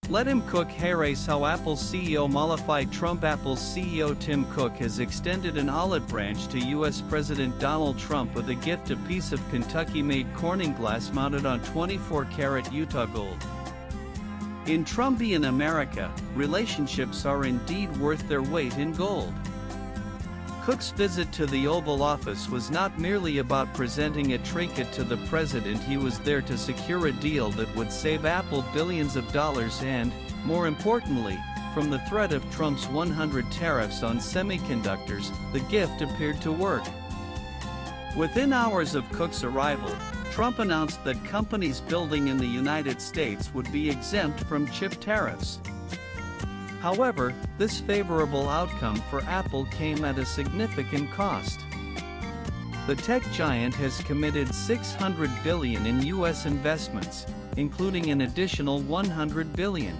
Let him cook. Here's how Apple's CEO Mollified Trump. Apple's CEO Tim Cook has extended an olive branch to U.S. President Donald Trump with a gift, a piece of Kentucky-made Corning glass mounted on 24-karat Utah gold. In Trumpian America, relationships are indeed worth their weight in gold. Cook's visit to the Oval Office was not merely about presenting a trinket to the president. He was there to secure a deal that would save Apple billions of dollars and, more importantly, from the threat of Trump's 100 tariffs on semiconductors. The gift appeared to work. Within hours of Cook's arrival, Trump announced that companies building in the United States would be exempt from chip tariffs. However, this favorable outcome for Apple came at a significant cost. The tech giant has committed $600 billion in U.S. investments, including an additional $100 billion.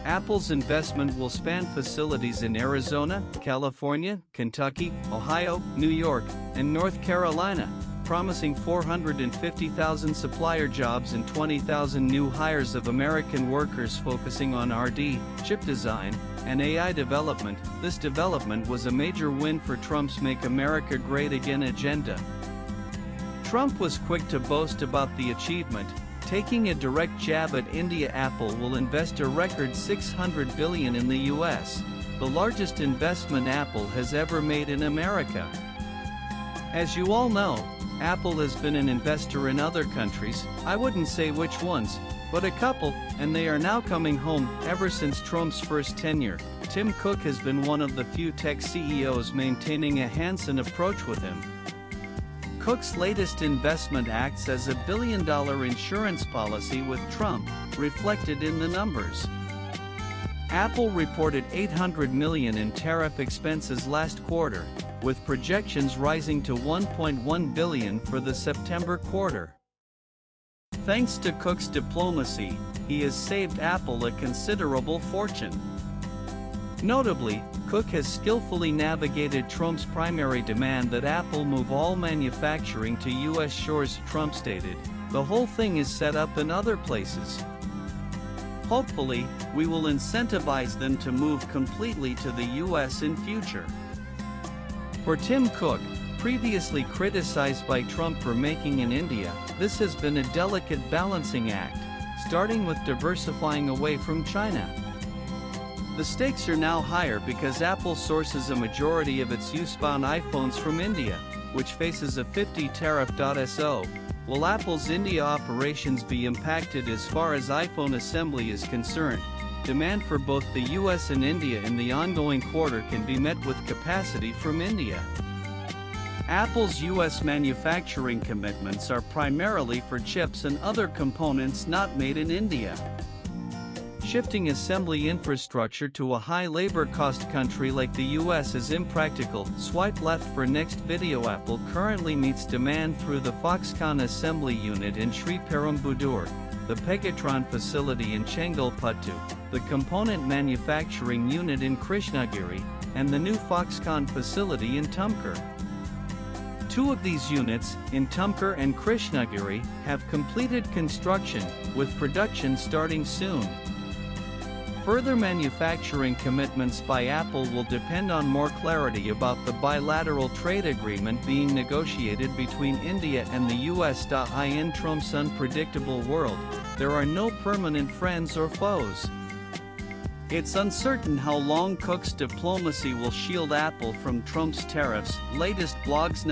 Apple's investment will span facilities in Arizona, California, Kentucky, Ohio, New York, and North Carolina, promising 450,000 supplier jobs and 20,000 new hires of American workers focusing on R&D, chip design, and AI development. This development was a major win for Trump's Make America Great Again agenda. Trump was quick to boast about the achievement, taking a direct jab at India. Apple will invest a record $600 billion in the U.S., the largest investment Apple has ever made in America. As you all know, Apple has been an investor in other countries, I wouldn't say which ones, but a couple, and they are now coming home. Ever since Trump's first tenure, Tim Cook has been one of the few tech CEOs maintaining a hands-on approach with him. Cook's latest investment acts as a billion-dollar insurance policy with Trump, reflected in the numbers. Apple reported $800 million in tariff expenses last quarter, with projections rising to $1.1 billion for the September quarter. Thanks to Cook's diplomacy, he has saved Apple a considerable fortune. Notably, Cook has skillfully navigated Trump's primary demand that Apple move all manufacturing to U.S. shores. Trump stated, "The whole thing is set up in other places. Hopefully, we will incentivize them to move completely to the U.S. in future." For Tim Cook, previously criticized by Trump for making in India, this has been a delicate balancing act, starting with diversifying away from China. The stakes are now higher because Apple sources a majority of its US-bound iPhones from India, which faces a 50% tariff. So, will Apple's India operations be impacted as far as iPhone assembly is concerned? Demand for both the US and India in the ongoing quarter can be met with capacity from India. Apple's US manufacturing commitments are primarily for chips and other components not made in India. Shifting assembly infrastructure to a high labor cost country like the US is impractical. Swipe left for next video. Apple currently meets demand through the Foxconn assembly unit in Sri Perumbudur, the Pegatron facility in Chengalpattu, the component manufacturing unit in Krishnagiri, and the new Foxconn facility in Tumkur. Two of these units, in Tumkur and Krishnagiri, have completed construction, with production starting soon. Further manufacturing commitments by Apple will depend on more clarity about the bilateral trade agreement being negotiated between India and the US. In Trump's unpredictable world, there are no permanent friends or foes. It's uncertain how long Cook's diplomacy will shield Apple from Trump's tariffs. Latest blogs.